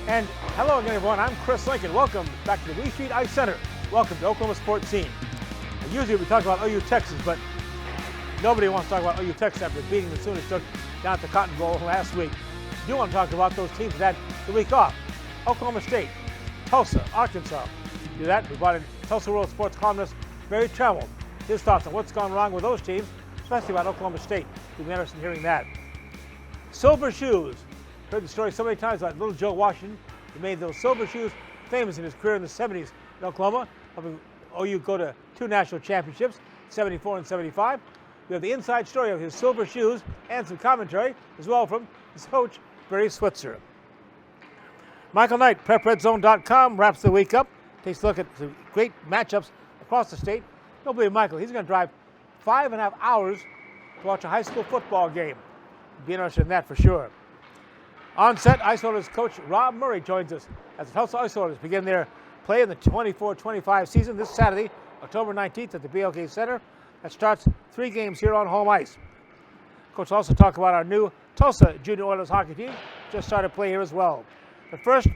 And hello again, everyone. I'm Chris Lincoln. Welcome back to the WeStreet Ice Center. Welcome to Oklahoma Sportscene. Usually we talk about OU Texas, but nobody wants to talk about OU Texas after beating the Sooners down at the Cotton Bowl last week. We do want to talk about those teams that had the week off. Oklahoma State, Tulsa, Arkansas. To do that, we brought in Tulsa World Sports columnist Barry Tramel. His thoughts on what's gone wrong with those teams, especially about Oklahoma State. We'll be interested in hearing that. Silver shoes. Heard the story so many times about little Joe Washington. He made those silver shoes famous in his career in the 70s in Oklahoma, helping OU go to 2 national championships, 74 and 75. We have the inside story of his silver shoes and some commentary as well from his coach, Barry Switzer. Michael Knight, PrepRedzone.com, wraps the week up, takes a look at some great matchups across the state. Don't believe Michael, he's going to drive 5.5 hours to watch a high school football game. Be interested in that for sure. On set, Ice Oilers coach Rob Murray joins us as the Tulsa Ice Oilers begin their play in the 24-25 season this Saturday, October 19th at the BOK Center. That starts 3 games here on home ice. Coach will also talk about our new Tulsa Junior Oilers hockey team. Just started play here as well. But first,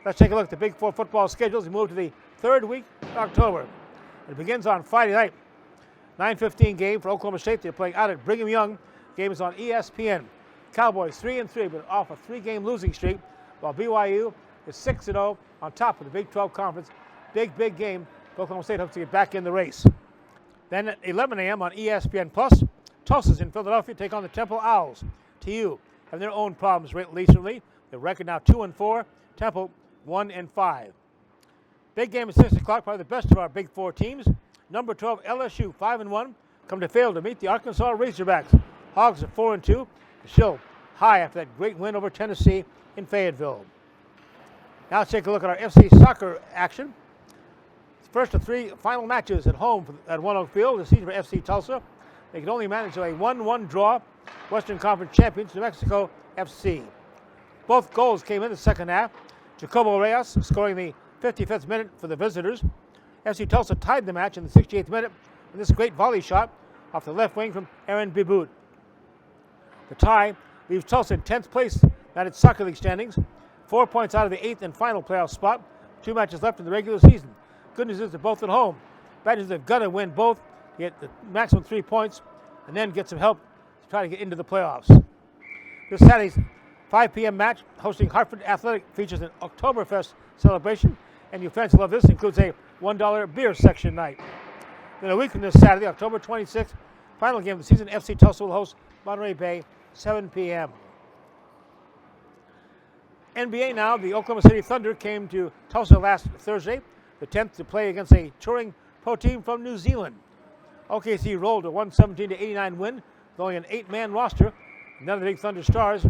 let's take a look at the Big Four football schedules. We move to the 3rd week of October. It begins on Friday night. 9:15 game for Oklahoma State. They're playing out at Brigham Young. Game is on ESPN. Cowboys 3-3, but off a 3-game losing streak, while BYU is 6-0 on top of the Big 12 Conference. Big game. Oklahoma State hopes to get back in the race. Then at 11 a.m. on ESPN Plus, Tulsa's in Philadelphia take on the Temple Owls. TU have their own problems recently. The record now 2-4. Temple 1-5. Big game at 6 o'clock. Probably the best of our Big Four teams. Number 12 LSU 5-1 come to Fayetteville to meet the Arkansas Razorbacks. Hogs are 4-2. Still high after that great win over Tennessee in Fayetteville. Now let's take a look at our FC soccer action. First of 3 final matches at home at One Oak Field this season for FC Tulsa. They can only manage a 1-1 draw. Western Conference champions New Mexico FC. Both goals came in the second half. Jacobo Reyes scoring the 55th minute for the visitors. FC Tulsa tied the match in the 68th minute with this great volley shot off the left wing from Aaron Bibout. The tie leaves Tulsa in 10th place at its Soccer League standings, 4 points out of the 8th and final playoff spot. 2 matches left in the regular season. Good news is they're both at home. Bad news is they've got to win both, get the maximum 3 points, and then get some help to try to get into the playoffs. This Saturday's 5 p.m. match hosting Hartford Athletic features an Oktoberfest celebration, and your fans love this, includes a $1 beer section night. Then a week from this Saturday, October 26th, final game of the season, FC Tulsa will host Monterey Bay, 7 p.m. NBA now, the Oklahoma City Thunder came to Tulsa last Thursday, the 10th to play against a touring pro team from New Zealand. OKC rolled a 117-89 win with only an 8-man roster. None of the big Thunder stars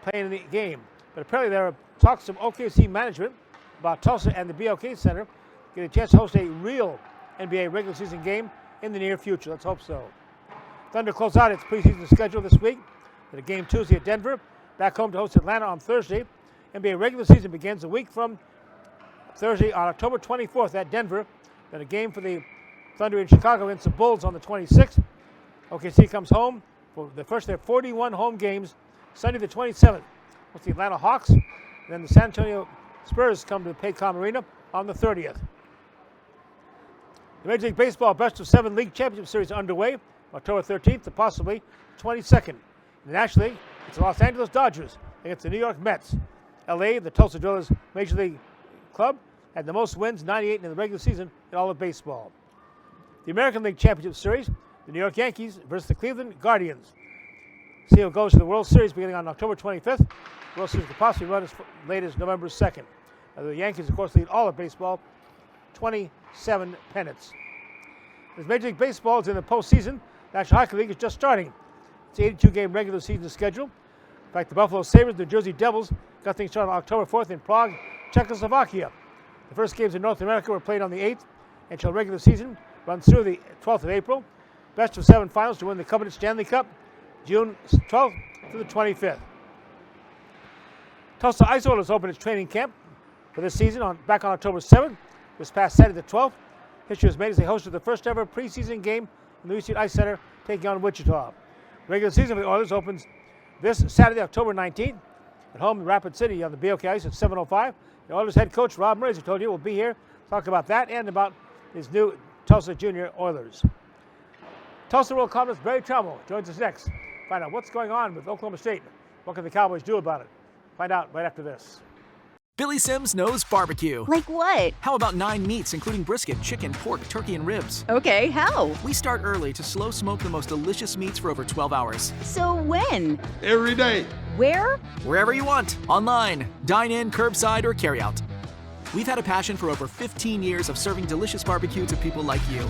playing in the game. But apparently there are talks from OKC management about Tulsa and the BOK Center getting a chance to host a real NBA regular season game in the near future. Let's hope so. Thunder close out its preseason schedule this week with a game Tuesday at Denver, back home to host Atlanta on Thursday. NBA regular season begins a week from Thursday on October 24th at Denver. Then a game for the Thunder in Chicago against the Bulls on the 26th. OKC comes home for the first of their 41 home games Sunday the 27th. With the Atlanta Hawks. And then the San Antonio Spurs come to the Paycom Arena on the 30th. The Major League Baseball Best of 7 League Championship Series underway. October 13th to possibly 22nd. In the National League, it's the Los Angeles Dodgers against the New York Mets. LA, the Tulsa Drillers Major League Club, had the most wins, 98 in the regular season in all of baseball. The American League Championship Series, the New York Yankees versus the Cleveland Guardians. See who goes to the World Series beginning on October 25th. The World Series could possibly run as late as November 2nd. The Yankees, of course, lead all of baseball, 27 pennants. As Major League Baseball is in the postseason, National Hockey League is just starting. It's an 82-game regular season schedule. In fact, the Buffalo Sabres, the Jersey Devils, got things started on October 4th in Prague, Czechoslovakia. The first games in North America were played on the 8th, until regular season runs through the 12th of April. Best of 7 finals to win the coveted Stanley Cup, June 12th through the 25th. Tulsa Ice Oilers opened its training camp for this season back on October 7th. This past Saturday the 12th. History was made as they hosted the first ever preseason game in the WeStreet Ice Center, taking on Wichita. Regular season for the Oilers opens this Saturday, October 19th. at home in Rapid City on the BOK Ice at 7:05. The Oilers head coach Rob Murray, as I told you, will be here to talk about that and about his new Tulsa Junior Oilers. Tulsa World columnist Barry Tramel joins us next. Find out what's going on with Oklahoma State. What can the Cowboys do about it? Find out right after this. Billy Sims knows barbecue. Like what? How about 9 meats, including brisket, chicken, pork, turkey, and ribs? Okay, how? We start early to slow smoke the most delicious meats for over 12 hours. So when? Every day. Where? Wherever you want. Online, dine in, curbside, or carry out. We've had a passion for over 15 years of serving delicious barbecue to people like you.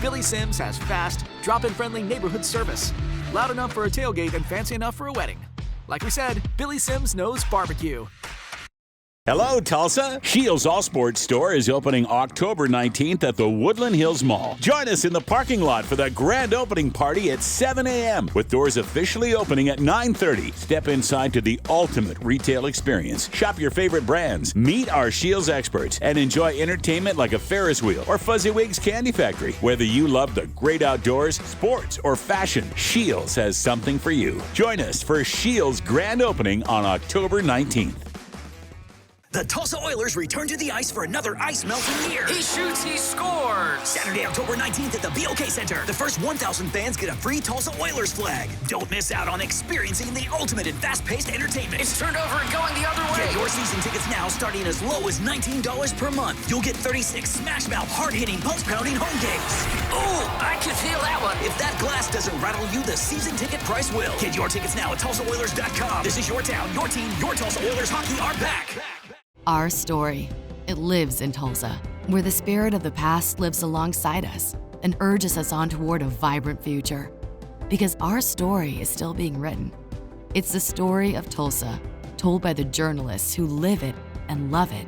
Billy Sims has fast, drop-in friendly neighborhood service. Loud enough for a tailgate and fancy enough for a wedding. Like we said, Billy Sims knows barbecue. Hello, Tulsa. Shields All Sports Store is opening October 19th at the Woodland Hills Mall. Join us in the parking lot for the grand opening party at 7 a.m. with doors officially opening at 9:30. Step inside to the ultimate retail experience. Shop your favorite brands, meet our Shields experts, and enjoy entertainment like a Ferris wheel or Fuzzy-Wig's Candy Factory. Whether you love the great outdoors, sports, or fashion, Shields has something for you. Join us for Shields' grand opening on October 19th. The Tulsa Oilers return to the ice for another ice-melting year. He shoots, he scores! Saturday, October 19th at the BOK Center. The first 1,000 fans get a free Tulsa Oilers flag. Don't miss out on experiencing the ultimate in fast-paced entertainment. It's turned over and going the other way. Get your season tickets now starting as low as $19 per month. You'll get 36 smash-mouth, hard-hitting, pulse-pounding home games. Ooh, I can feel that one. If that glass doesn't rattle you, the season ticket price will. Get your tickets now at TulsaOilers.com. This is your town, your team, your Tulsa Oilers hockey are back. Our story, it lives in Tulsa, where the spirit of the past lives alongside us and urges us on toward a vibrant future. Because our story is still being written. It's the story of Tulsa, told by the journalists who live it and love it.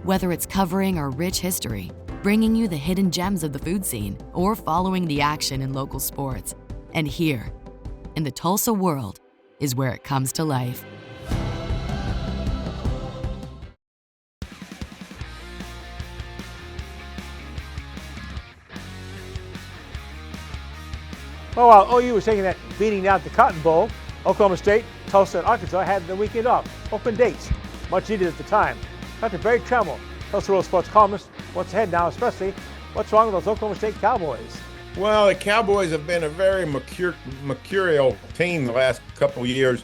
Whether it's covering our rich history, bringing you the hidden gems of the food scene, or following the action in local sports. And here, in the Tulsa world, is where it comes to life. Well, while OU was taking that beating down at the Cotton Bowl, Oklahoma State, Tulsa, and Arkansas had the weekend off. Open dates, much needed at the time. Dr. Barry Tramel, Tulsa World Sports columnist, what's ahead now, especially what's wrong with those Oklahoma State Cowboys? Well, the Cowboys have been a very mercurial team the last couple of years.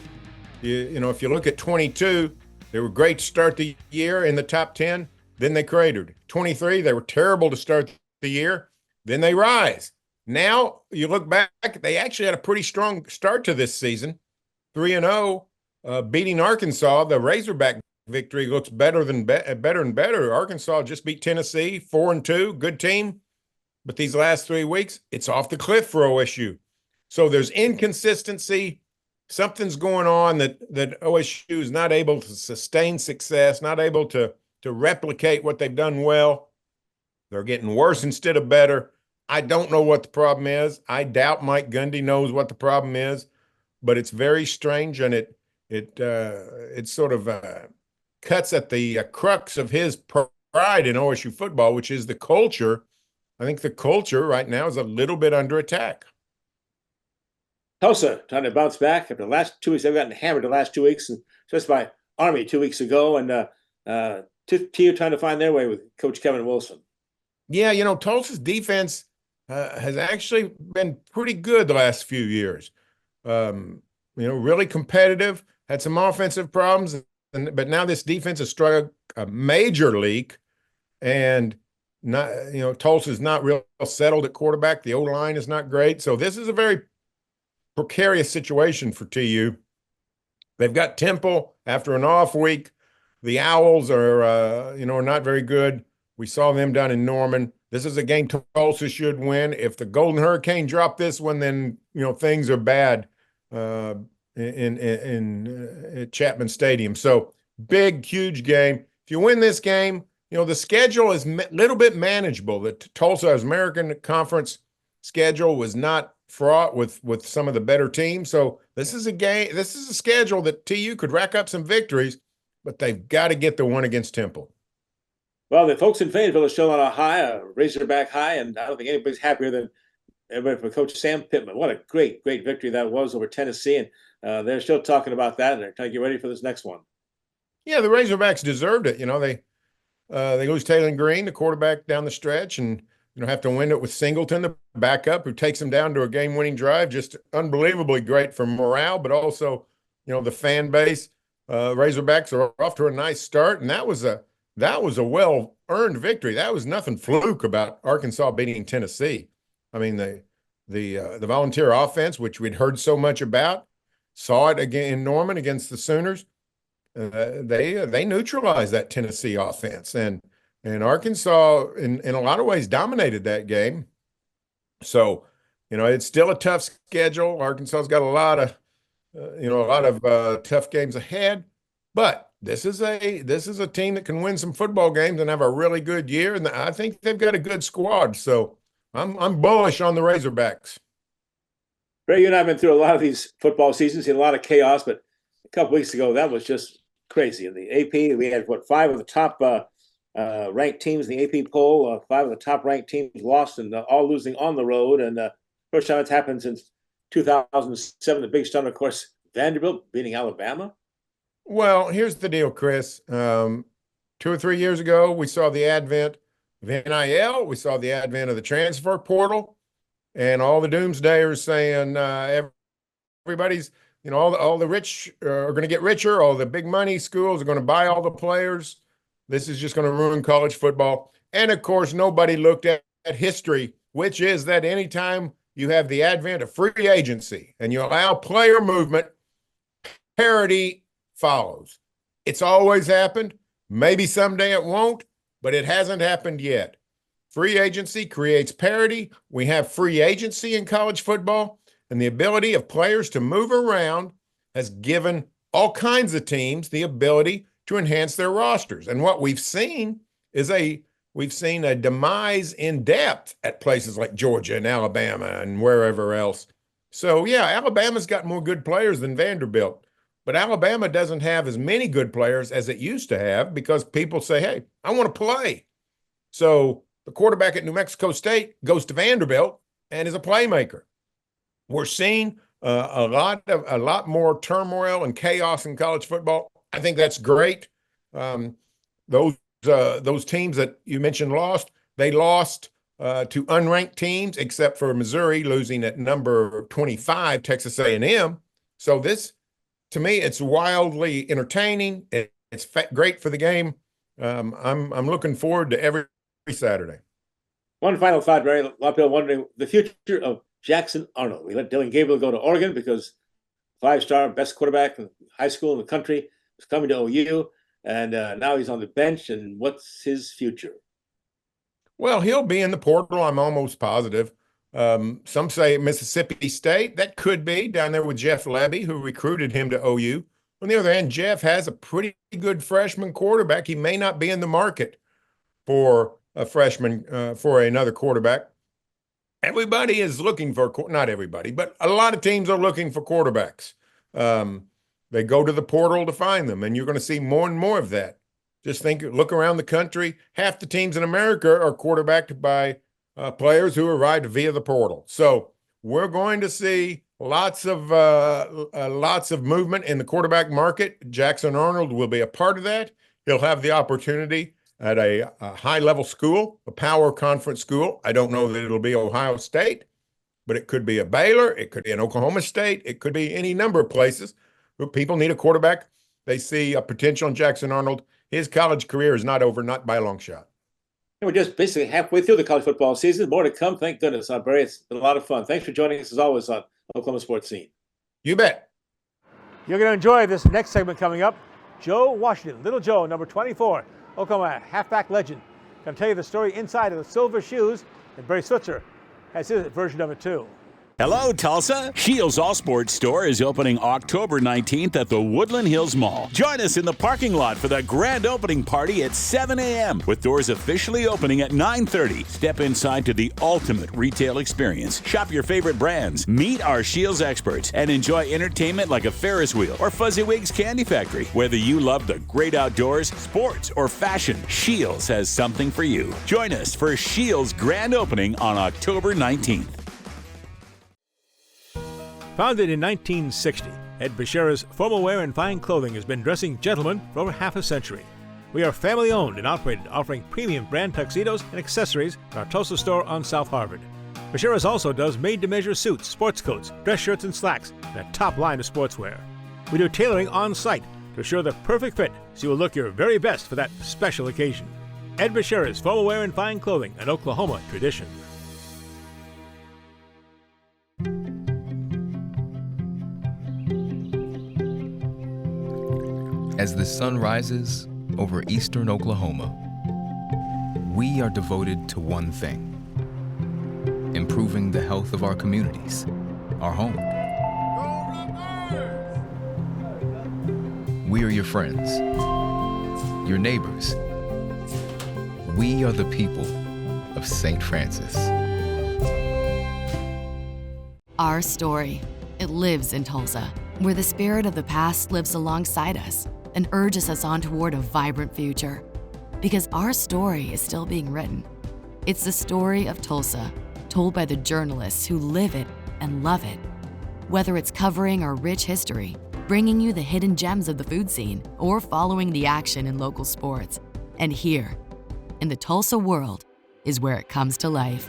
You know, if you look at 22, they were great to start the year in the top 10, then they cratered. 23, they were terrible to start the year, then they rise. Now, you look back, they actually had a pretty strong start to this season, 3-0, beating Arkansas. The Razorback victory looks better and better. Arkansas just beat Tennessee, 4-2, good team. But these last 3 weeks, it's off the cliff for OSU. So there's inconsistency. Something's going on that OSU is not able to sustain success, not able to replicate what they've done well. They're getting worse instead of better. I don't know what the problem is. I doubt Mike Gundy knows what the problem is, but it's very strange, and it sort of cuts at the crux of his pride in OSU football, which is the culture. I think the culture right now is a little bit under attack. Tulsa trying to bounce back after the last 2 weeks. They've gotten hammered the last 2 weeks, and just by Army 2 weeks ago, and TU trying to find their way with Coach Kevin Wilson. Yeah, you know, Tulsa's defense has actually been pretty good the last few years. You know, really competitive, had some offensive problems, but now this defense has struck a major leak, and not, you know, Tulsa's not real settled at quarterback. The O-line is not great. So this is a very precarious situation for TU. They've got Temple after an off week. The Owls are, you know, not very good. We saw them down in Norman. This is a game Tulsa should win. If the Golden Hurricane drop this one, then, you know, things are bad at Chapman Stadium. So big, huge game. If you win this game, you know, the schedule is a little bit manageable. The Tulsa's American Conference schedule was not fraught with some of the better teams. So this is a game, this is a schedule that TU could rack up some victories, but they've got to get the one against Temple. Well, the folks in Fayetteville are still on a high, a Razorback high, and I don't think anybody's happier than everybody from Coach Sam Pittman. What a great victory that was over Tennessee. And they're still talking about that, and they're trying to get ready for this next one. Yeah, the Razorbacks deserved it. They lose Taylor Green, the quarterback down the stretch, and have to win it with Singleton, the backup, who takes them down to a game-winning drive. Just unbelievably great for morale, but also, the fan base. Razorbacks are off to a nice start, and that was a well-earned victory. That was nothing fluke about Arkansas beating Tennessee. I mean, the volunteer offense, which we'd heard so much about, saw it again in Norman against the Sooners. They neutralized that Tennessee offense, and Arkansas in a lot of ways dominated that game. So, it's still a tough schedule. Arkansas's got a lot of tough games ahead, but this is a team that can win some football games and have a really good year, and I think they've got a good squad. So I'm bullish on the Razorbacks. Ray, you and I have been through a lot of these football seasons, seen a lot of chaos, but a couple weeks ago that was just crazy. In the AP, we had 5 of the top ranked teams in the AP poll. 5 of the top ranked teams lost, and all losing on the road. And first time it's happened since 2007. The big stunner, of course, Vanderbilt beating Alabama. Well, here's the deal, Chris. 2 or 3 years ago, we saw the advent of NIL. We saw the advent of the transfer portal, and all the doomsdayers saying everybody's, all the rich are going to get richer. All the big money schools are going to buy all the players. This is just going to ruin college football. And of course, nobody looked at history, which is that anytime you have the advent of free agency and you allow player movement, parity follows. It's always happened. Maybe someday it won't, but it hasn't happened yet. Free agency creates parity. We have free agency in college football, and the ability of players to move around has given all kinds of teams the ability to enhance their rosters. And what we've seen is we've seen a demise in depth at places like Georgia and Alabama and wherever else. So, yeah, Alabama's got more good players than Vanderbilt, but Alabama doesn't have as many good players as it used to have because people say, hey, I want to play. So the quarterback at New Mexico State goes to Vanderbilt and is a playmaker. We're seeing a lot more turmoil and chaos in college football. I think that's great. Those teams that you mentioned lost, they lost to unranked teams, except for Missouri losing at number 25, Texas A&M. So this, to me, it's wildly entertaining. It's great for the game. I'm looking forward to every Saturday. One final thought, Barry. A lot of people wondering the future of Jackson Arnold. We let Dylan Gabriel go to Oregon because 5-star best quarterback in high school in the country was coming to OU, and now he's on the bench. And what's his future? Well, he'll be in the portal, I'm almost positive. Some say Mississippi State. That could be down there with Jeff Lebby, who recruited him to OU. On the other hand, Jeff has a pretty good freshman quarterback. He may not be in the market for a freshman, for another quarterback. Everybody is looking for, not everybody, but a lot of teams are looking for quarterbacks. They go to the portal to find them, and you're going to see more and more of that. Just look around the country. Half the teams in America are quarterbacked by players who arrived via the portal. So we're going to see lots of movement in the quarterback market. Jackson Arnold will be a part of that. He'll have the opportunity at a high-level school, a power conference school. I don't know that it'll be Ohio State, but it could be a Baylor. It could be an Oklahoma State. It could be any number of places where people need a quarterback. They see a potential in Jackson Arnold. His college career is not over, not by a long shot. And we're just basically halfway through the college football season. More to come, thank goodness. Barry, it's been a lot of fun. Thanks for joining us, as always, on Oklahoma Sports Scene. You bet. You're going to enjoy this next segment coming up. Joe Washington, Little Joe, number 24, Oklahoma halfback legend. Going to tell you the story inside of the silver shoes, and Barry Switzer has his version of it, too. Hello, Tulsa. Shields All Sports Store is opening October 19th at the Woodland Hills Mall. Join us in the parking lot for the grand opening party at 7 a.m. with doors officially opening at 9:30. Step inside to the ultimate retail experience. Shop your favorite brands, meet our Shields experts, and enjoy entertainment like a Ferris wheel or Fuzzywigs Candy Factory. Whether you love the great outdoors, sports, or fashion, Shields has something for you. Join us for Shields grand opening on October 19th. Founded in 1960, Ed Bashira's Formal Wear and Fine Clothing has been dressing gentlemen for over half a century. We are family owned and operated, offering premium brand tuxedos and accessories in our Tulsa store on South Harvard. Bashira's also does made-to-measure suits, sports coats, dress shirts, and slacks, and a top line of sportswear. We do tailoring on site to assure the perfect fit so you will look your very best for that special occasion. Ed Bashira's Formal Wear and Fine Clothing, an Oklahoma tradition. As the sun rises over eastern Oklahoma, we are devoted to one thing: improving the health of our communities, our home. We are your friends, your neighbors. We are the people of St. Francis. Our story, it lives in Tulsa, where the spirit of the past lives alongside us and urges us on toward a vibrant future. Because our story is still being written. It's the story of Tulsa, told by the journalists who live it and love it. Whether it's covering our rich history, bringing you the hidden gems of the food scene, or following the action in local sports. And here, in the Tulsa world, is where it comes to life.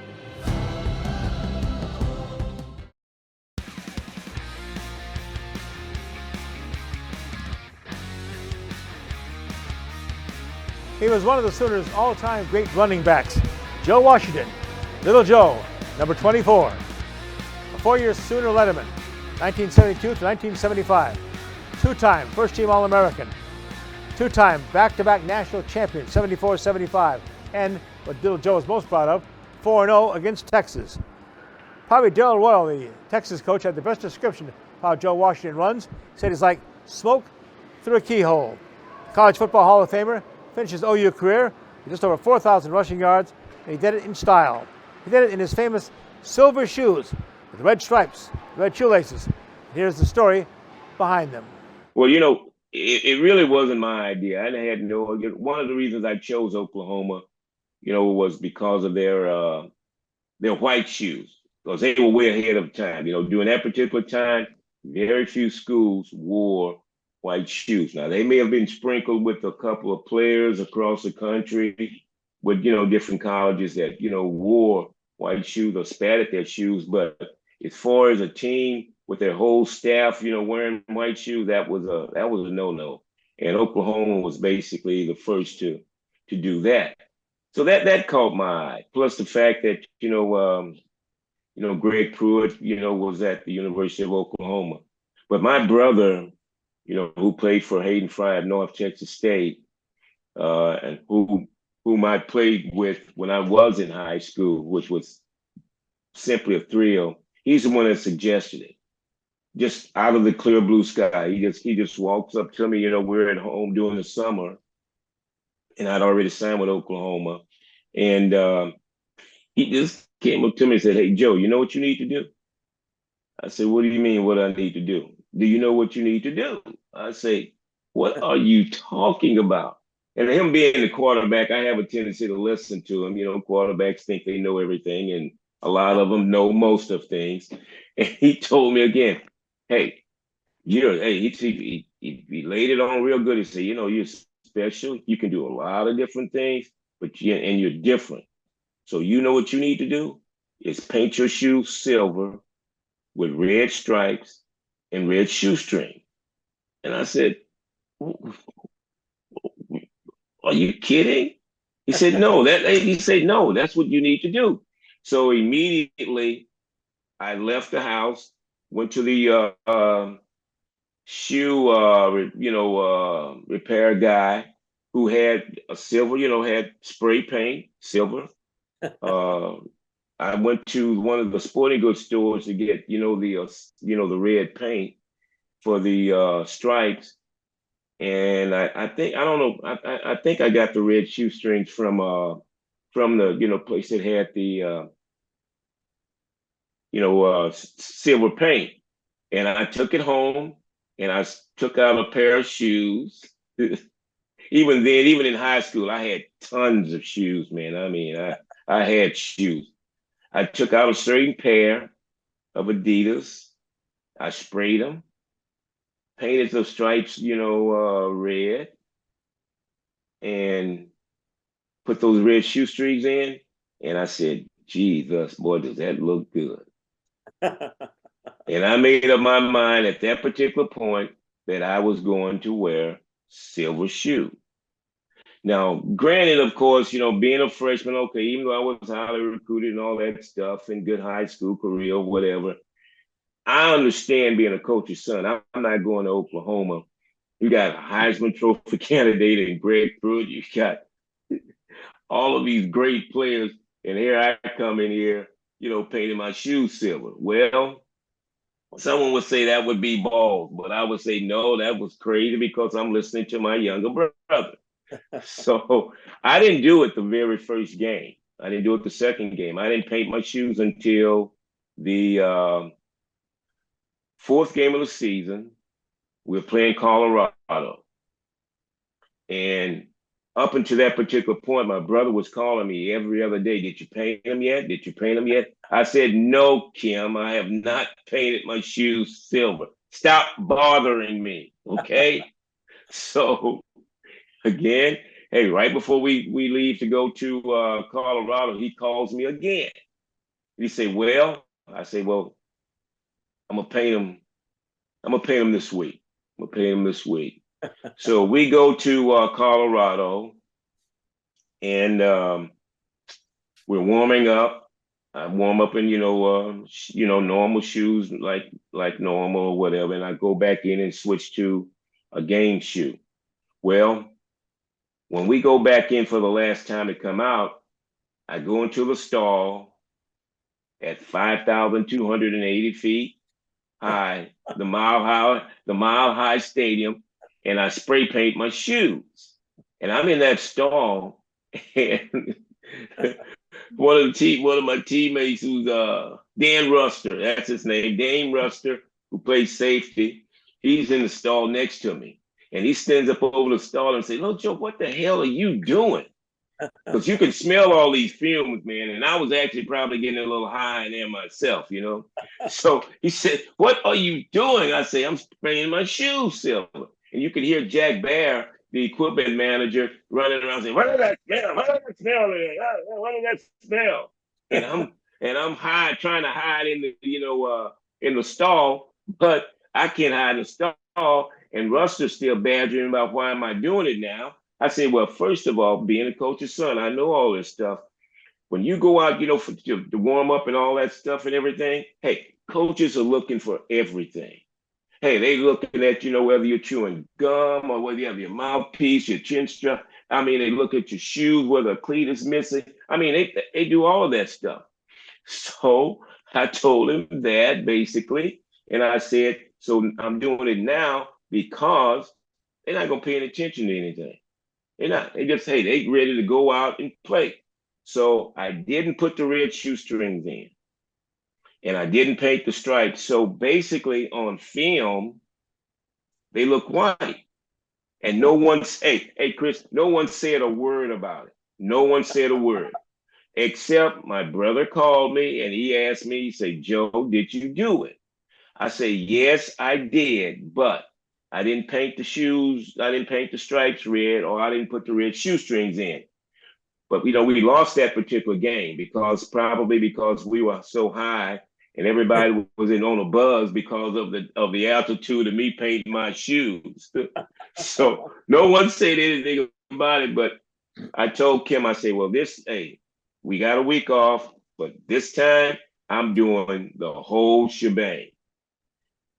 He was one of the Sooners' all-time great running backs, Joe Washington, Little Joe, number 24. A four-year Sooner Letterman, 1972 to 1975. Two-time first-team All-American. Two-time back-to-back national champion, 74-75. And what Little Joe is most proud of, 4-0 against Texas. Probably Darrell Royal, the Texas coach, had the best description of how Joe Washington runs. He said he's like smoke through a keyhole. College Football Hall of Famer, finished his OU career with just over 4,000 rushing yards, and he did it in style. He did it in his famous silver shoes with red stripes, red shoelaces. Here's the story behind them. Well, it really wasn't my idea. I had no. One of the reasons I chose Oklahoma, was because of their white shoes, because they were way ahead of time. During that particular time, very few schools wore white shoes. Now, they may have been sprinkled with a couple of players across the country with, different colleges that, wore white shoes or spat at their shoes. But as far as a team with their whole staff, wearing white shoes, that was a no-no. And Oklahoma was basically the first to do that. So that caught my eye. Plus the fact that, Greg Pruitt, was at the University of Oklahoma. But my brother, who played for Hayden Fry at North Texas State, and whom I played with when I was in high school, which was simply a thrill. He's the one that suggested it, just out of the clear blue sky. He just walks up to me. We're at home during the summer, and I'd already signed with Oklahoma, and he just came up to me and said, "Hey, Joe, you know what you need to do?" I said, "What do you mean? What I need to do? Do you know what you need to do?" I say, "What are you talking about?" And him being the quarterback, I have a tendency to listen to him. Quarterbacks think they know everything, and a lot of them know most of things. And he told me again, "Hey, he laid it on real good. He said, you're special. You can do a lot of different things, and you're different. So you know what you need to do is paint your shoes silver with red stripes and red shoestring." And I said, "Are you kidding?" He said, "No, no, that's what you need to do." So immediately I left the house, went to the shoe repair guy who had a silver, had spray paint, silver. I went to one of the sporting goods stores to get, the red paint for the stripes. And I think I got the red shoestrings from the place that had the silver paint. And I took it home and I took out a pair of shoes. Even then, even in high school, I had tons of shoes, man. I mean, I had shoes. I took out a certain pair of Adidas, I sprayed them, painted the stripes, red, and put those red shoestrings in. And I said, Jesus, boy, does that look good. And I made up my mind at that particular point that I was going to wear silver shoe. Now, granted, of course, being a freshman, okay, even though I was highly recruited and all that stuff and good high school career, whatever, I understand being a coach's son. I'm not going to Oklahoma. You got a Heisman Trophy candidate and Greg Pruitt. You got all of these great players. And here I come in here, painting my shoes silver. Well, someone would say that would be bald, but I would say, no, that was crazy because I'm listening to my younger brother. So I didn't do it the very first game. I didn't do it the second game. I didn't paint my shoes until the fourth game of the season. We're playing Colorado. And up until that particular point, my brother was calling me every other day. Did you paint them yet? Did you paint them yet? I said, no, Kim, I have not painted my shoes silver. Stop bothering me, okay? So, again, hey, right before we leave to go to Colorado, he calls me again. He say, well, I say, well, I'm going to paint them. I'm going to paint them this week. I'm going to paint them this week. So we go to Colorado, and we're warming up. I warm up in normal shoes like normal or whatever, and I go back in and switch to a game shoe. Well, when we go back in for the last time to come out, I go into the stall at 5,280 feet high, the Mile High Stadium. And I spray paint my shoes. And I'm in that stall, and one of my teammates who's Dan Ruster, that's his name, Dane Ruster, who plays safety, he's in the stall next to me. And he stands up over the stall and says, "Little Joe, what the hell are you doing?" Because you can smell all these fumes, man. And I was actually probably getting a little high in there myself, So he said, "What are you doing?" I say, "I'm spraying my shoes silver." And you could hear Jack Bear, the equipment manager, running around saying, "What does that smell? What does that smell? What does that smell?" And I'm trying to hide in the stall, but I can't hide in the stall. And Ruster's still badgering about why am I doing it now? I say, well, first of all, being a coach's son, I know all this stuff. When you go out, to warm up and all that stuff and everything, hey, coaches are looking for everything. Hey, they looking at, whether you're chewing gum or whether you have your mouthpiece, your chin strap. I mean, they look at your shoes, whether a cleat is missing. I mean, they do all of that stuff. So I told him that basically. And I said, so I'm doing it now because they're not going to pay any attention to anything. They're not. They just, hey, they ready to go out and play. So I didn't put the red shoestrings in. And I didn't paint the stripes. So basically on film, they look white. And no one's, hey, Chris, no one said a word about it. No one said a word. Except my brother called me and he asked me, he said, "Joe, did you do it?" I say, "Yes, I did, but I didn't paint the shoes. I didn't paint the stripes red, or I didn't put the red shoestrings in." But, we lost that particular game because we were so high and everybody was on a buzz because of the altitude of me painting my shoes. So no one said anything about it, but I told Kim, I said, well, we got a week off, but this time I'm doing the whole shebang.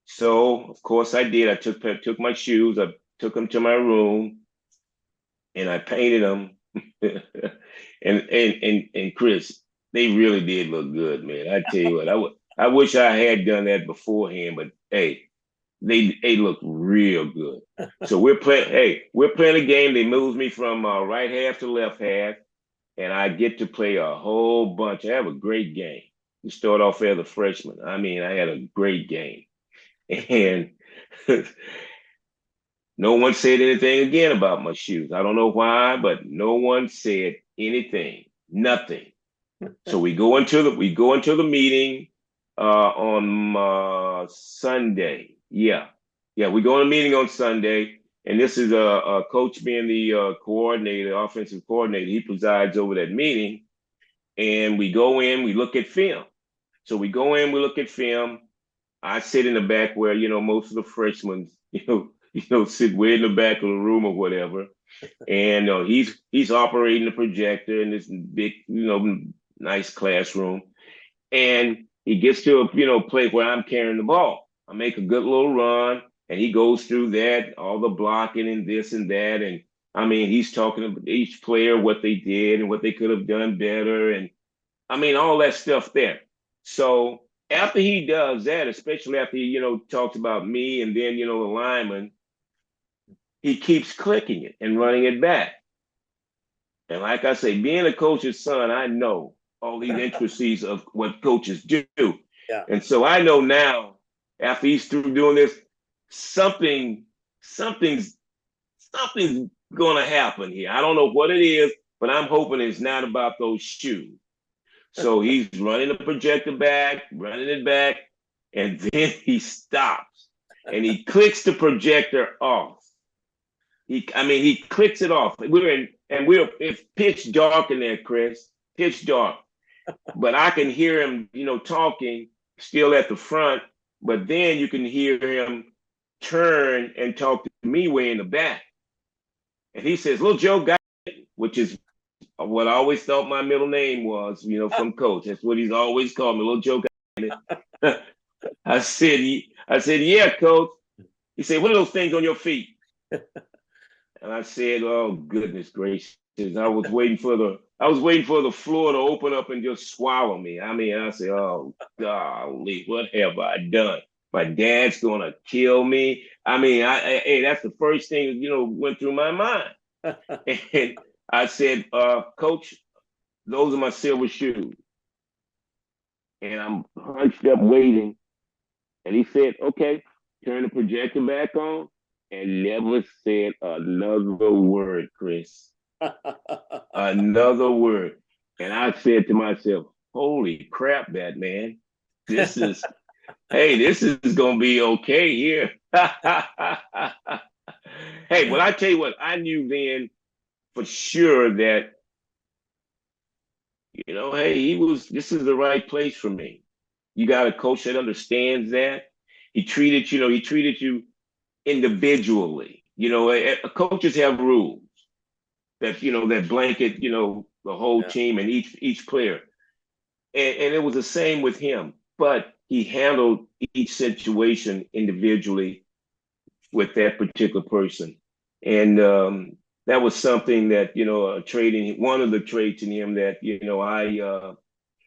So of course I did. I took my shoes, I took them to my room, and I painted them. and Chris, they really did look good, man. I tell you what, I wish I had done that beforehand, but hey, they look real good. So we're playing a game. They moved me from right half to left half, and I get to play a whole bunch. I have a great game. You start off as a freshman. I mean, I had a great game. And no one said anything again about my shoes. I don't know why, but no one said anything, nothing. So we go into the meeting, on Sunday. Yeah, we go to a meeting on Sunday, and this is a coach being the coordinator, offensive coordinator. He presides over that meeting, and we go in, we look at film. So we go in, we look at film. I sit in the back where most of the freshmen sit way in the back of the room or whatever, and he's operating the projector in this big nice classroom, and he gets to a play where I'm carrying the ball. I make a good little run, and he goes through that, all the blocking and this and that, and I mean he's talking about each player, what they did and what they could have done better, and I mean all that stuff there. So after he does that, especially after he, talks about me and then, the lineman, he keeps clicking it and running it back. And like I say, being a coach's son, I know all these intricacies of what coaches do. Yeah. And so I know now, after he's through doing this, something's going to happen here. I don't know what it is, but I'm hoping it's not about those shoes. So he's running the projector back, running it back, and then he stops and he clicks the projector off. He clicks it off. It's pitch dark in there, Chris, pitch dark. But I can hear him, talking still at the front, but then you can hear him turn and talk to me way in the back. And he says, "Little Joe got it," which is what I always thought my middle name was, from Coach. That's what he's always called me, Little Joe got it. I said, "Yeah, Coach." He said, "What are those things on your feet?" And I said, "Oh, goodness gracious. I was waiting for the floor to open up and just swallow me." I mean, I said, "Oh, golly, what have I done? My dad's going to kill me." I mean, hey, that's the first thing, went through my mind. And I said, "Coach, those are my silver shoes." And I'm hunched up waiting. And he said, "Okay, turn the projector back on," and never said another word, Chris. Another word. And I said to myself, "Holy crap, that man. This is going to be okay here." Hey, but I tell you what, I knew then for sure that, hey, this is the right place for me. You got a coach that understands that. He treated you individually. Coaches have rules that, that blanket, the whole team and each player. And it was the same with him, but he handled each situation individually with that particular person. And that was something that, one of the traits in him that, I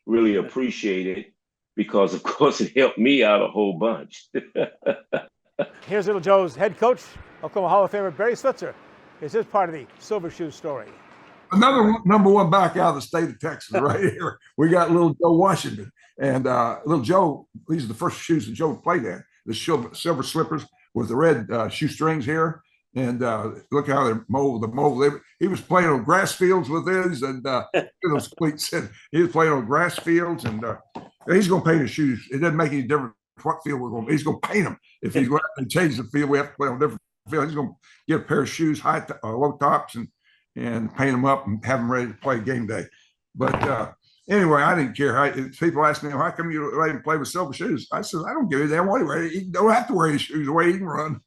really appreciated, because, of course, it helped me out a whole bunch. Here's Little Joe's head coach, Oklahoma Hall of Famer Barry Switzer. Here's his part of the Silver Shoe story. Another number one back out of the state of Texas right here. We got Little Joe Washington. And Little Joe, these are the first shoes that Joe played in, the silver slippers with the red shoestrings here. And look how they're mold. He was playing on grass fields with his, and those cleats. And he was playing on grass fields, and he's going to paint his shoes. It doesn't make any difference what field we're going to. He's going to paint them. If he's going to change the field, we have to play on a different field. He's going to get a pair of shoes, low tops, and paint them up and have them ready to play game day. But anyway, I didn't care. People ask me, "How come you let him play with silver shoes?" I said, "I don't give a damn what he wears. He don't have to wear his shoes the way he can run."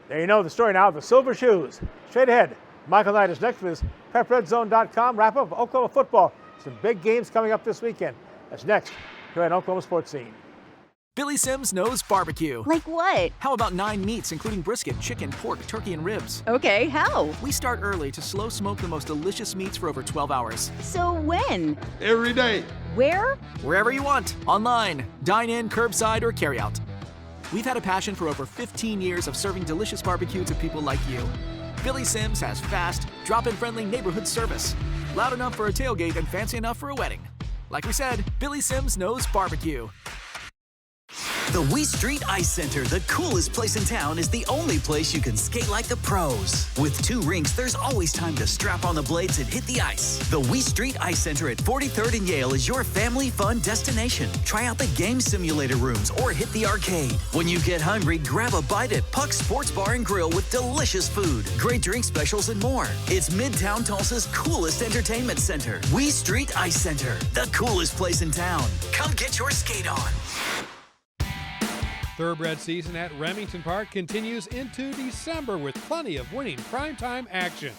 There you know the story now, the Silver Shoes. Straight ahead, Michael Knight is next with his PrepRedzone.com wrap up of Oklahoma football. Some big games coming up this weekend. That's next here at Oklahoma Sports Scene. Billy Sims knows barbecue. Like what? How about 9 meats, including brisket, chicken, pork, turkey, and ribs? Okay, how? We start early to slow smoke the most delicious meats for over 12 hours. So when? Every day. Where? Wherever you want. Online, dine in, curbside, or carry out. We've had a passion for over 15 years of serving delicious barbecue to people like you. Billy Sims has fast, drop-in friendly neighborhood service. Loud enough for a tailgate and fancy enough for a wedding. Like we said, Billy Sims knows barbecue. The WeStreet Ice Center, the coolest place in town, is the only place you can skate like the pros. With 2 rinks, there's always time to strap on the blades and hit the ice. The WeStreet Ice Center at 43rd and Yale is your family fun destination. Try out the game simulator rooms or hit the arcade. When you get hungry, grab a bite at Puck's Sports Bar and Grill with delicious food, great drink specials, and more. It's Midtown Tulsa's coolest entertainment center. WeStreet Ice Center, the coolest place in town. Come get your skate on. Thoroughbred season at Remington Park continues into December with plenty of winning primetime action.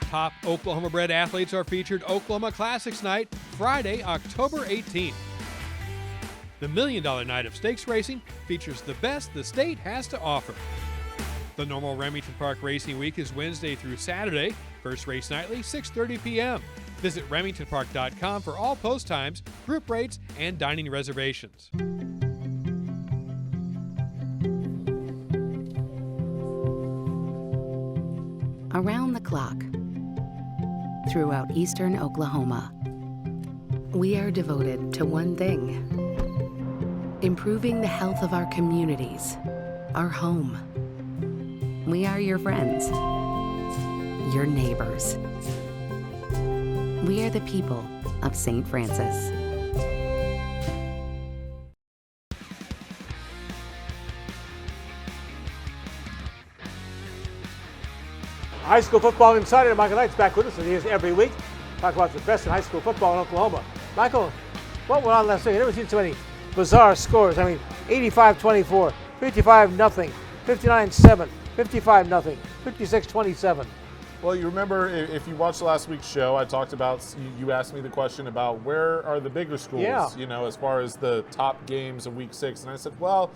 Top Oklahoma-bred athletes are featured Oklahoma Classics Night, Friday, October 18th. The $1 Million Night of Stakes Racing features the best the state has to offer. The normal Remington Park Racing Week is Wednesday through Saturday. First race nightly, 6:30 p.m. Visit remingtonpark.com for all post times, group rates, and dining reservations. Around the clock, throughout eastern Oklahoma, we are devoted to one thing: improving the health of our communities, our home. We are your friends, your neighbors. We are the people of St. Francis. High school football insider Michael Knight's back with us, and he is every week. Talk about the best in high school football in Oklahoma. Michael, what went on last night? I've never seen so many bizarre scores. I mean, 85-24, 55-0, 59-7, 55-0, 56-27. Well, you remember if you watched last week's show, I talked about, you asked me the question about where are the bigger schools, as far as the top games of week 6. And I said, well,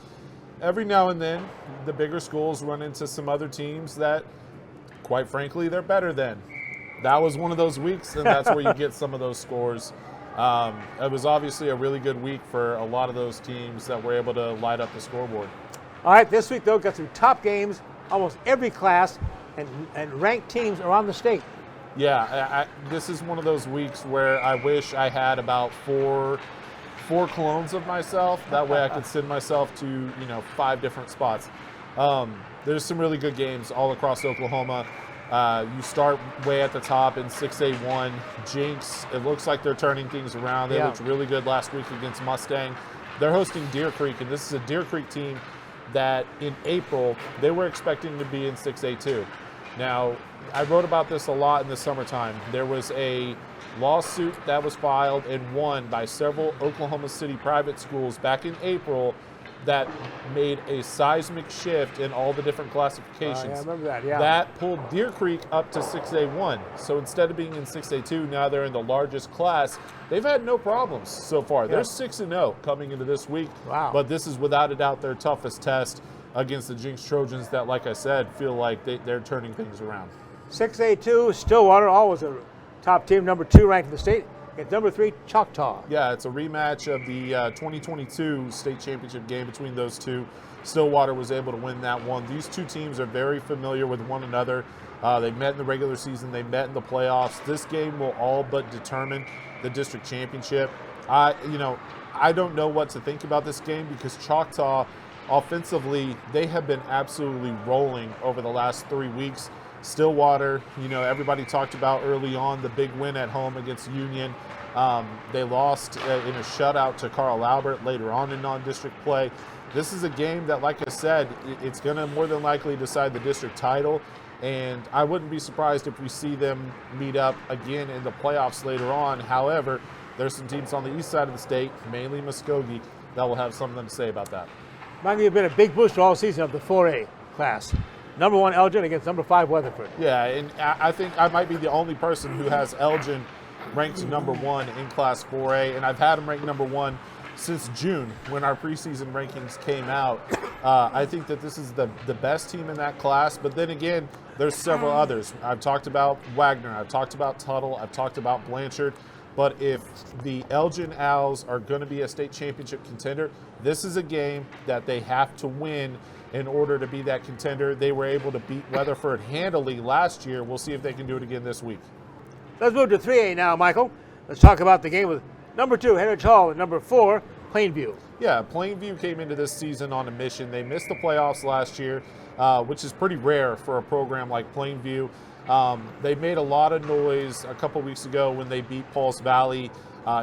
every now and then the bigger schools run into some other teams that, quite frankly, they're better than. That was one of those weeks, and that's where you get some of those scores. It was obviously a really good week for a lot of those teams that were able to light up the scoreboard. All right, this week, though, got through top games, almost every class, and ranked teams around the state. Yeah, this is one of those weeks where I wish I had about four clones of myself. That way I could send myself to, 5 different spots. There's some really good games all across Oklahoma. You start way at the top in 6A1. Jinx, it looks like they're turning things around. They looked really good last week against Mustang. They're hosting Deer Creek, and this is a Deer Creek team that in April, they were expecting to be in 6A2. Now, I wrote about this a lot in the summertime. There was a lawsuit that was filed and won by several Oklahoma City private schools back in April that made a seismic shift in all the different classifications. I remember that, yeah. That pulled Deer Creek up to 6A1. So instead of being in 6A2, now they're in the largest class. They've had no problems so far. They're 6-0 coming into this week. Wow. But this is without a doubt their toughest test against the Jinx Trojans that, like I said, feel like they're turning things around. 6A2, Stillwater, always a top team, number 2 ranked in the state. Against number 3, Choctaw. Yeah, it's a rematch of the 2022 state championship game between those two. Stillwater was able to win that one. These two teams are very familiar with one another. They met in the regular season. They met in the playoffs. This game will all but determine the district championship. I don't know what to think about this game because Choctaw, offensively, they have been absolutely rolling over the last 3 weeks. Stillwater, everybody talked about early on the big win at home against Union. They lost in a shutout to Carl Albert later on in non-district play. This is a game that, like I said, it's going to more than likely decide the district title, and I wouldn't be surprised if we see them meet up again in the playoffs later on. However, there's some teams on the east side of the state, mainly Muskogee, that will have something to say about that. Might have been a big booster all season of the 4A class. Number 1 Elgin against number 5 Weatherford. Yeah, and I think I might be the only person who has Elgin ranked number 1 in Class 4A, and I've had him ranked number 1 since June when our preseason rankings came out. I think that this is the best team in that class, but then again, there's several others. I've talked about Wagner, I've talked about Tuttle, I've talked about Blanchard, but if the Elgin Owls are going to be a state championship contender, this is a game that they have to win in order to be that contender. They were able to beat Weatherford handily last year. We'll see if they can do it again this week. Let's move to 3A now, Michael. Let's talk about the game with number 2, Heritage Hall, and number 4, Plainview. Yeah, Plainview came into this season on a mission. They missed the playoffs last year, which is pretty rare for a program like Plainview. They made a lot of noise a couple weeks ago when they beat Pulse Valley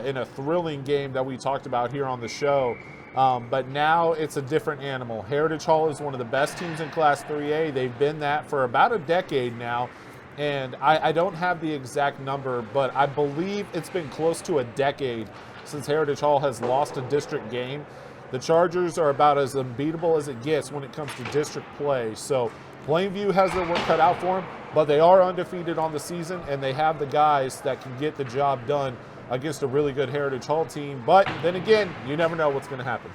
in a thrilling game that we talked about here on the show. But now it's a different animal. Heritage Hall is one of the best teams in Class 3A. They've been that for about a decade now. And I don't have the exact number, but I believe it's been close to a decade since Heritage Hall has lost a district game. The Chargers are about as unbeatable as it gets when it comes to district play. So Plainview has their work cut out for them, but they are undefeated on the season, and they have the guys that can get the job done against a really good Heritage Hall team. But then again, you never know what's going to happen.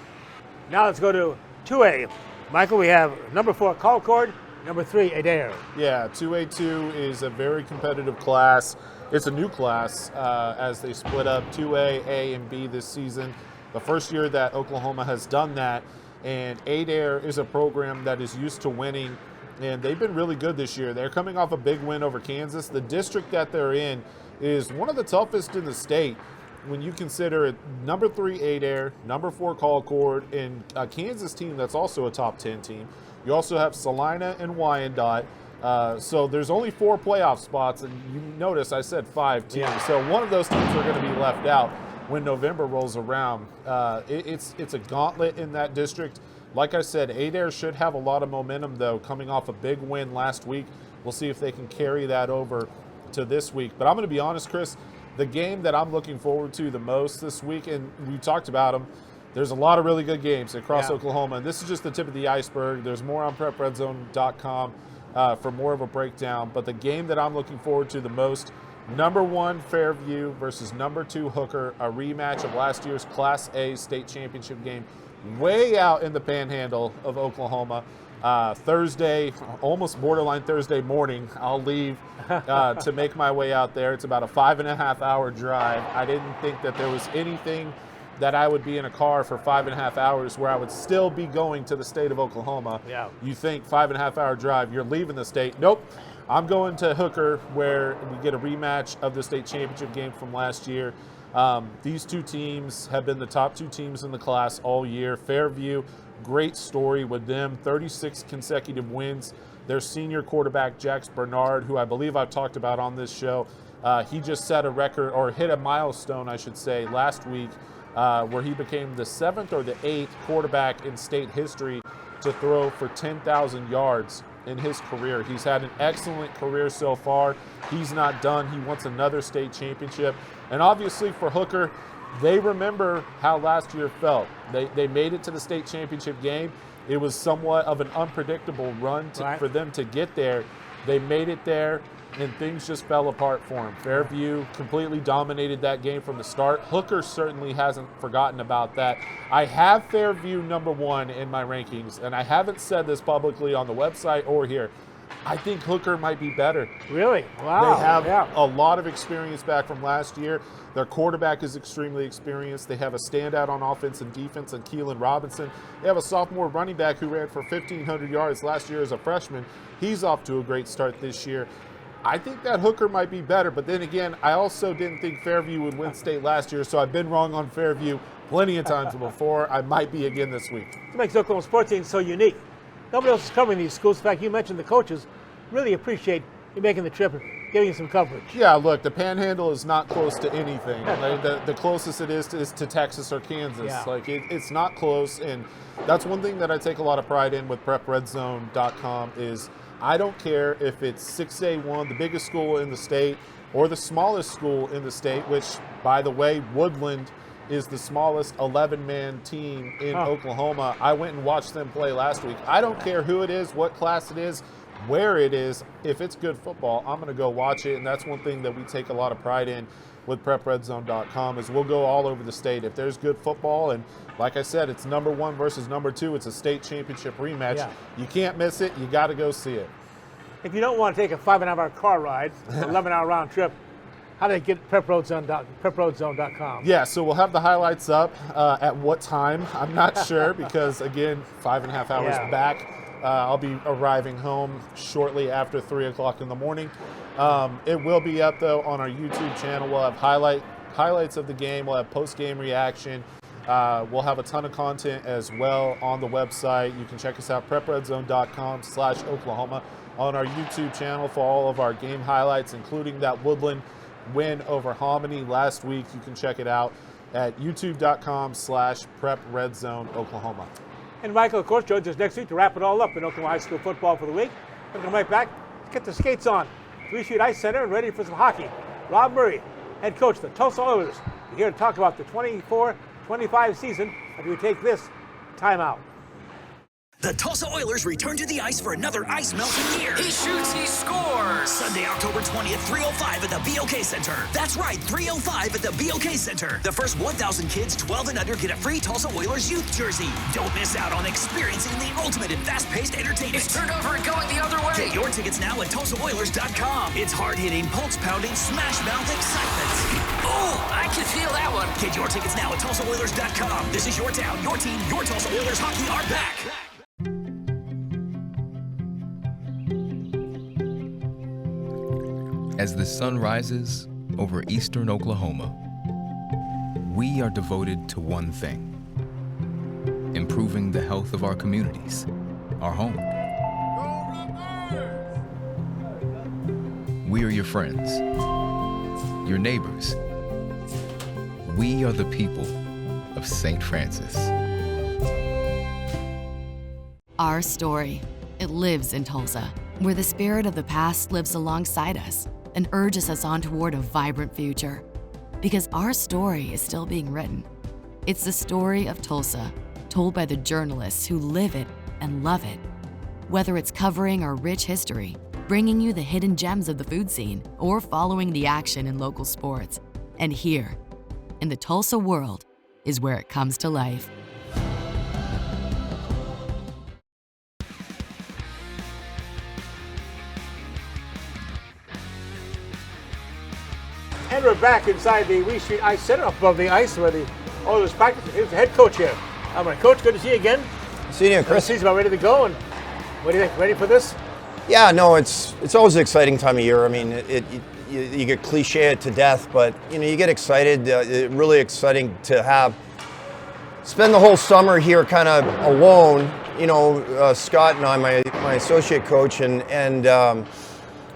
Now let's go to 2A. Michael, we have number 4, Concord, number 3, Adair. Yeah, 2A2 is a very competitive class. It's a new class as they split up 2A, A, and B this season. The first year that Oklahoma has done that, and Adair is a program that is used to winning, and they've been really good this year. They're coming off a big win over Kansas. The district that they're in is one of the toughest in the state when you consider it number 3 Adair, number 4 Concord, and a Kansas team that's also a top 10 team. You also have Salina and Wyandotte. So there's only 4 playoff spots, and you notice I said 5 teams. Yeah. So one of those teams are going to be left out when November rolls around. It's a gauntlet in that district. Like I said, Adair should have a lot of momentum, though, coming off a big win last week. We'll see if they can carry that over to this week. But I'm going to be honest, Chris, the game that I'm looking forward to the most this week, and we talked about them, there's a lot of really good games across Oklahoma, and this is just the tip of the iceberg. There's more on PrepRedzone.com for more of a breakdown. But the game that I'm looking forward to the most, number 1 Fairview versus number 2 Hooker, a rematch of last year's Class A state championship game, way out in the panhandle of Oklahoma. Thursday, almost borderline Thursday morning, I'll leave to make my way out there. It's about a 5.5-hour drive. I didn't think that there was anything that I would be in a car for 5.5 hours where I would still be going to the state of Oklahoma. Yeah. You think 5.5-hour drive, you're leaving the state. Nope. I'm going to Hooker where we get a rematch of the state championship game from last year. These two teams have been the top 2 teams in the class all year. Fairview, great story with them, 36 consecutive wins. Their senior quarterback, Jax Bernard, who I believe I've talked about on this show, he just set a record, or hit a milestone, I should say, last week, where he became the 7th or the 8th quarterback in state history to throw for 10,000 yards in his career. He's had an excellent career so far. He's not done. He wants another state championship. And obviously for Hooker, they remember how last year felt. They made it to the state championship game. It was somewhat of an unpredictable run for them to get there. They made it there, and things just fell apart for them. Fairview completely dominated that game from the start. Hooker certainly hasn't forgotten about that. I have Fairview number 1 in my rankings, and I haven't said this publicly on the website or here. I think Hooker might be better. Really? Wow. They have a lot of experience back from last year. Their quarterback is extremely experienced. They have a standout on offense and defense in Keelan Robinson. They have a sophomore running back who ran for 1,500 yards last year as a freshman. He's off to a great start this year. I think that Hooker might be better, but then again, I also didn't think Fairview would win state last year, so I've been wrong on Fairview plenty of times before. I might be again this week. What makes Oklahoma sports team so unique? Nobody else is covering these schools. In fact, you mentioned the coaches really appreciate you making the trip and giving you some coverage. Yeah, look, the Panhandle is not close to anything. The closest it is to Texas or Kansas. Yeah. Like it's not close, and that's one thing that I take a lot of pride in with PrepRedzone.com is I don't care if it's 6A1, the biggest school in the state, or the smallest school in the state, which, by the way, Woodland is the smallest 11-man team in Oklahoma. I went and watched them play last week. I don't care who it is, what class it is, where it is. If it's good football, I'm going to go watch it, and that's one thing that we take a lot of pride in with PrepRedzone.com is we'll go all over the state. If there's good football, and like I said, it's number 1 versus number 2, it's a state championship rematch. Yeah. You can't miss it. You got to go see it. If you don't want to take a 5.5-hour car ride, 11-hour round trip, how do they get PrepRedzone.com? Yeah, so we'll have the highlights up. At what time? I'm not sure because, again, 5.5 hours back. I'll be arriving home shortly after 3 o'clock in the morning. It will be up, though, on our YouTube channel. We'll have highlights of the game. We'll have post-game reaction. We'll have a ton of content as well on the website. You can check us out, prepredzone.com/Oklahoma, on our YouTube channel for all of our game highlights, including that Woodland win over Hominy last week. You can check it out at youtube.com/Prep Redzone And Michael, of course, joins us next week to wrap it all up in Oklahoma High School football for the week. We're going to come right back. Let's get the skates on. WeStreet Ice Center and ready for some hockey. Rob Murray, head coach of the Tulsa Oilers, is here to talk about the 24-25 season after we take this timeout. The Tulsa Oilers return to the ice for another ice melting year. He shoots, he scores. Sunday, October 20th, 3:05 at the BOK Center. That's right, 3:05 at the BOK Center. The first 1,000 kids 12 and under get a free Tulsa Oilers youth jersey. Don't miss out on experiencing the ultimate in fast-paced entertainment. It's turned over and going the other way. Get your tickets now at TulsaOilers.com. It's hard-hitting, pulse-pounding, smash-mouth excitement. Oh, I can feel that one. Get your tickets now at TulsaOilers.com. This is your town, your team, your Tulsa Oilers hockey are back. As the sun rises over eastern Oklahoma, we are devoted to one thing: improving the health of our communities, our home. We are your friends, your neighbors. We are the people of St. Francis. Our story, it lives in Tulsa, where the spirit of the past lives alongside us and urges us on toward a vibrant future. Because our story is still being written. It's the story of Tulsa, told by the journalists who live it and love it. Whether it's covering our rich history, bringing you the hidden gems of the food scene, or following the action in local sports. And here, in the Tulsa world, is where it comes to life. And we're back inside the WeStreet Ice Center, up above the ice where the Oilers practice. Here's the head coach here. All right, Coach, good to see you again. See you, Chris. The season's about ready to go, and what do you think? Ready for this? Yeah, no, it's always an exciting time of year. I mean, you get cliche it to death, but you get excited. Really exciting to spend the whole summer here, kind of alone. Scott and I, my associate coach, and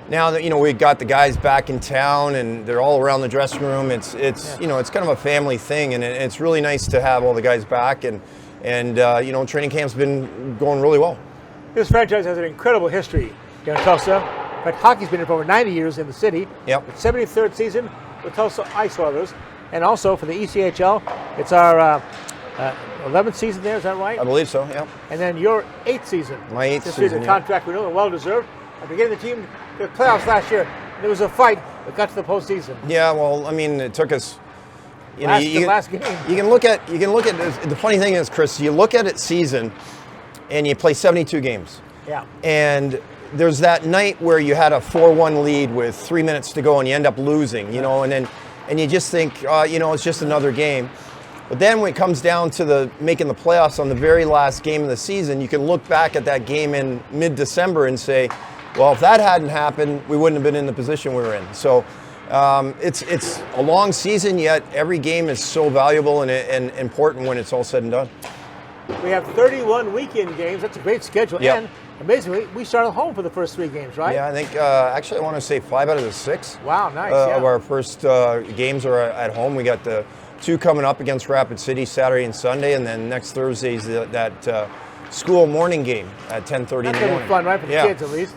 now that we got the guys back in town and they're all around the dressing room, it's kind of a family thing, and it's really nice to have all the guys back, and training camp's been going really well. This franchise has an incredible history here in Tulsa. In fact, hockey's been here for over 90 years in the city. Yep. It's 73rd season with Tulsa Ice Oilers, and also for the ECHL, it's our 11th season there. Is that right? I believe so. Yeah. And then your 8th season. My 8th this season. This is a contract renewal, and well deserved. After getting the team to the playoffs last year, there was a fight that got to the postseason. Yeah. Well, I mean, it took us. Last game. You can look at the funny thing is, Chris, you look at it season, and you play 72 games. Yeah. And there's that night where you had a 4-1 lead with 3 minutes to go, and you end up losing. And you just think, it's just another game. But then when it comes down to making the playoffs on the very last game of the season, you can look back at that game in mid-December and say, well, if that hadn't happened, we wouldn't have been in the position we were in. So it's a long season, yet every game is so valuable and important when it's all said and done. We have 31 weekend games. That's a great schedule. Yep. And amazingly, we started home for the first 3 games, right? Yeah, I think actually I want to say 5 out of the 6. Wow, nice. Of our first games are at home. We got the 2 coming up against Rapid City Saturday and Sunday, and then next Thursday is that school morning game at 10:30 in the morning. That's gonna be fun, right, for the kids at least.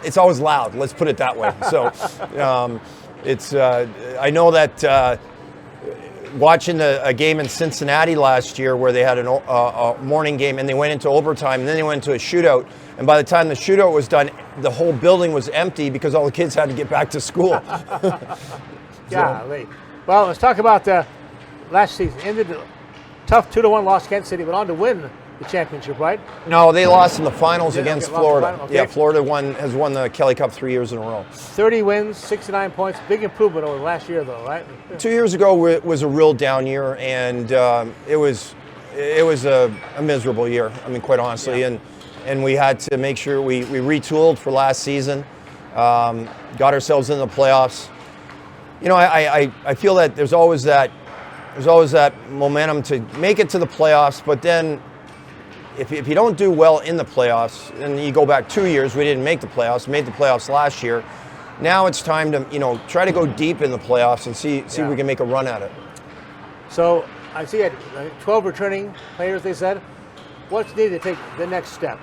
It's always loud. Let's put it that way. So I know that watching a game in Cincinnati last year where they had a morning game and they went into overtime and then they went into a shootout, and by the time the shootout was done, the whole building was empty because all the kids had to get back to school. Golly. Well, let's talk about last season. Ended a tough 2-1 loss to Kansas City, went on to win the championship, right? No, they lost in the finals against Florida. Okay. Yeah, Florida has won the Kelly Cup 3 years in a row. 30 wins, 69 points. Big improvement over last year, though, right? 2 years ago was a real down year, and it was a miserable year. I mean, quite honestly, and we had to make sure we retooled for last season, got ourselves in the playoffs. I feel that there's always that there's always that momentum to make it to the playoffs, but then if you don't do well in the playoffs, and you go back 2 years, we didn't make the playoffs, made the playoffs last year. Now it's time to, try to go deep in the playoffs and see if we can make a run at it. So I see 12 returning players, they said. What's needed to take the next step?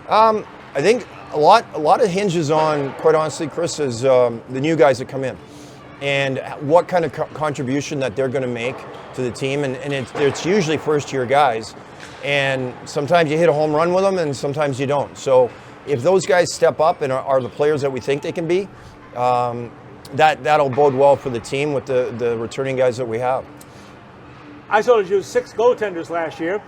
I think a lot of hinges on, quite honestly, Chris, is the new guys that come in and what kind of contribution that they're going to make to the team. And it's usually first-year guys. And sometimes you hit a home run with them, and sometimes you don't. So if those guys step up and are the players that we think they can be, that'll bode well for the team with the returning guys that we have. Ice Holders used 6 goaltenders last year.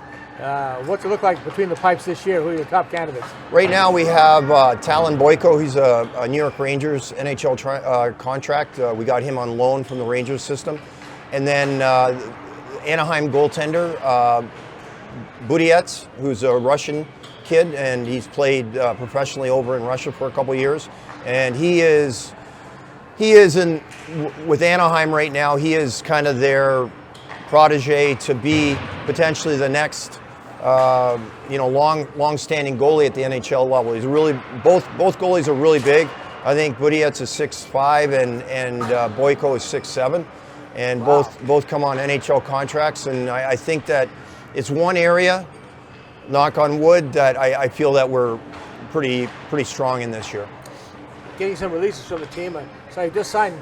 What's it look like between the pipes this year? Who are your top candidates? Right now we have Talon Boyko. He's a New York Rangers NHL contract. We got him on loan from the Rangers system. And then Anaheim goaltender, Budiets, who's a Russian kid, and he's played professionally over in Russia for a couple years. And he is with Anaheim right now. He is kind of their protege to be potentially the next long-standing goalie at the NHL level. He's really both goalies are really big. I think Budiets is 6'5" and Boyko is 6'7", and wow. both come on NHL contracts. And I think that it's one area, knock on wood, that I feel that we're pretty strong in this year. Getting some releases from the team. So you just signed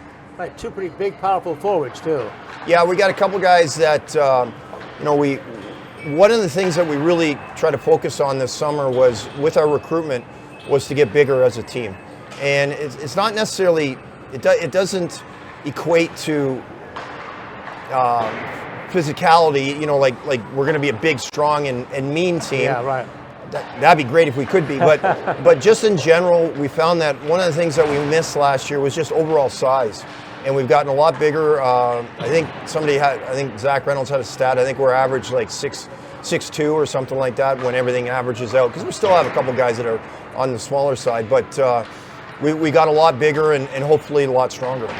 2 pretty big, powerful forwards too. Yeah, we got a couple guys that one of the things that we really try to focus on this summer was with our recruitment was to get bigger as a team, and it's not necessarily it doesn't equate to physicality. Like we're going to be a big, strong, and mean team. Yeah, right. That'd be great if we could be, but just in general, we found that one of the things that we missed last year was just overall size. And we've gotten a lot bigger. I think Zach Reynolds had a stat. I think we're average like 6'2" or something like that when everything averages out. Because we still have a couple guys that are on the smaller side, but we got a lot bigger and hopefully a lot stronger.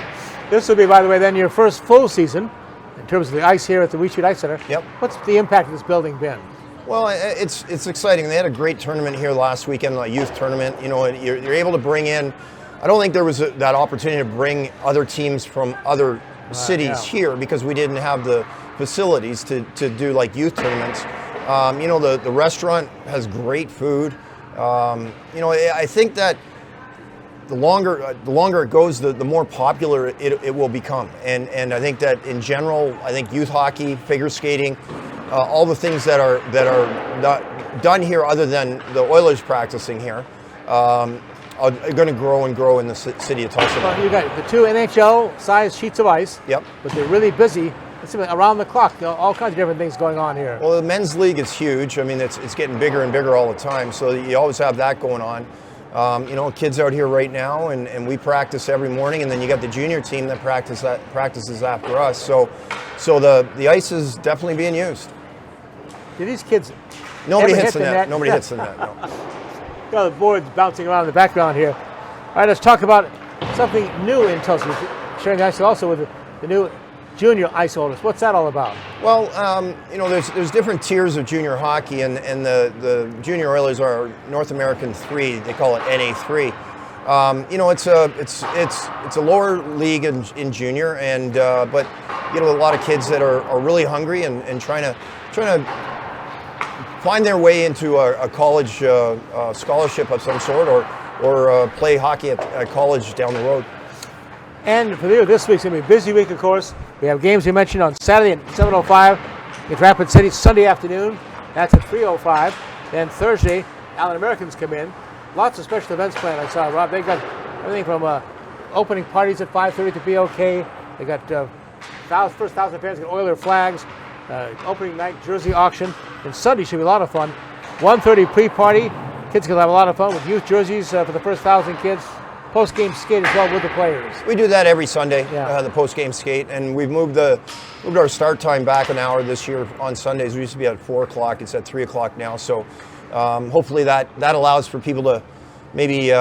This will be, by the way, then your first full season in terms of the ice here at the WeStreet Ice Center. Yep. What's the impact of this building been? Well, it's exciting. They had a great tournament here last weekend, a youth tournament. You're able to bring in. I don't think there was that opportunity to bring other teams from other cities here because we didn't have the facilities to do like youth tournaments. The restaurant has great food. I think that the longer it goes, the more popular it will become. And I think that in general, I think youth hockey, figure skating, all the things that are not done here other than the Oilers practicing here, are going to grow and grow in the city of Tulsa. Well, you got the 2 NHL-sized sheets of ice. Yep. But they're really busy. It's around the clock. All kinds of different things going on here. Well, the men's league is huge. I mean, it's getting bigger and bigger all the time. So you always have that going on. Kids out here right now, and we practice every morning. And then you got the junior team that practices after us. So the ice is definitely being used. Do these kids? Nobody hits the net. Nobody hits the net. No. The boards bouncing around in the background here. All right, let's talk about something new in Tulsa. Sharing the ice also with the new junior ice holders. What's that all about? Well, there's different tiers of junior hockey, and the junior Oilers are North American 3. They call it NA3. It's a lower league in junior, and but a lot of kids that are really hungry and trying to find their way into a college scholarship of some sort, or play hockey at college down the road. And for you, this week's going to be a busy week, of course. We have games we mentioned on Saturday at 7:05 at Rapid City. Sunday afternoon, that's at 3:05. Then Thursday, Allen Americans come in. Lots of special events planned, I saw, Rob. They got everything from opening parties at 5:30 to be okay. They got first 1,000 fans get Oiler flags. Opening night jersey auction. And Sunday should be a lot of fun. 1:30 pre-party. Kids can have a lot of fun with youth jerseys for the first 1,000 kids. Post-game skate as well with the players. We do that every Sunday, the post-game skate, and we've moved our start time back an hour this year on Sundays. We used to be at 4 o'clock. It's at 3 o'clock now. So hopefully that allows for people to maybe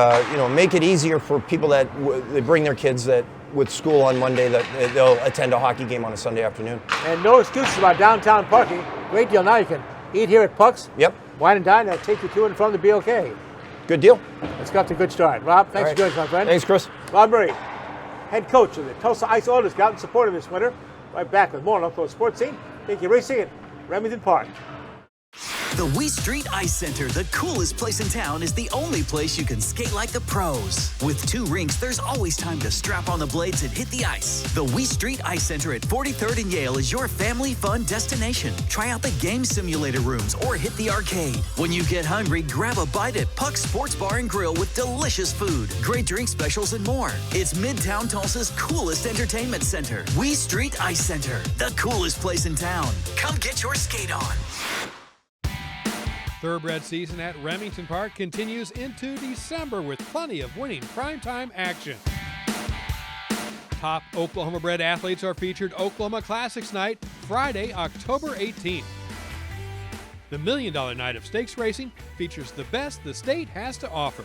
make it easier for people that they bring their kids that with school on Monday that they'll attend a hockey game on a Sunday afternoon. And no excuses about downtown parking. Great deal. Now you can eat here at Puck's. Yep. Wine and dine. That'll take you to and from the BOK. Good deal. It's got a good start. Rob, thanks All for right. joining us, my friend. Thanks, Chris. Rob Murray, head coach of the Tulsa Ice Oilers, got in support of this winter. Right back with more on Oklahoma Sports Scene. Take you racing at Remington Park. The WeStreet Ice Center, the coolest place in town, is the only place you can skate like the pros. With 2 rinks, there's always time to strap on the blades and hit the ice. The WeStreet Ice Center at 43rd and Yale is your family fun destination. Try out the game simulator rooms or hit the arcade. When you get hungry, grab a bite at Puck's Sports Bar and Grill with delicious food, great drink specials, and more. It's Midtown Tulsa's coolest entertainment center. WeStreet Ice Center, the coolest place in town. Come get your skate on. Thoroughbred season at Remington Park continues into December with plenty of winning primetime action. Top Oklahoma bred athletes are featured Oklahoma Classics Night, Friday, October 18th. The $1 Million Night of Stakes Racing features the best the state has to offer.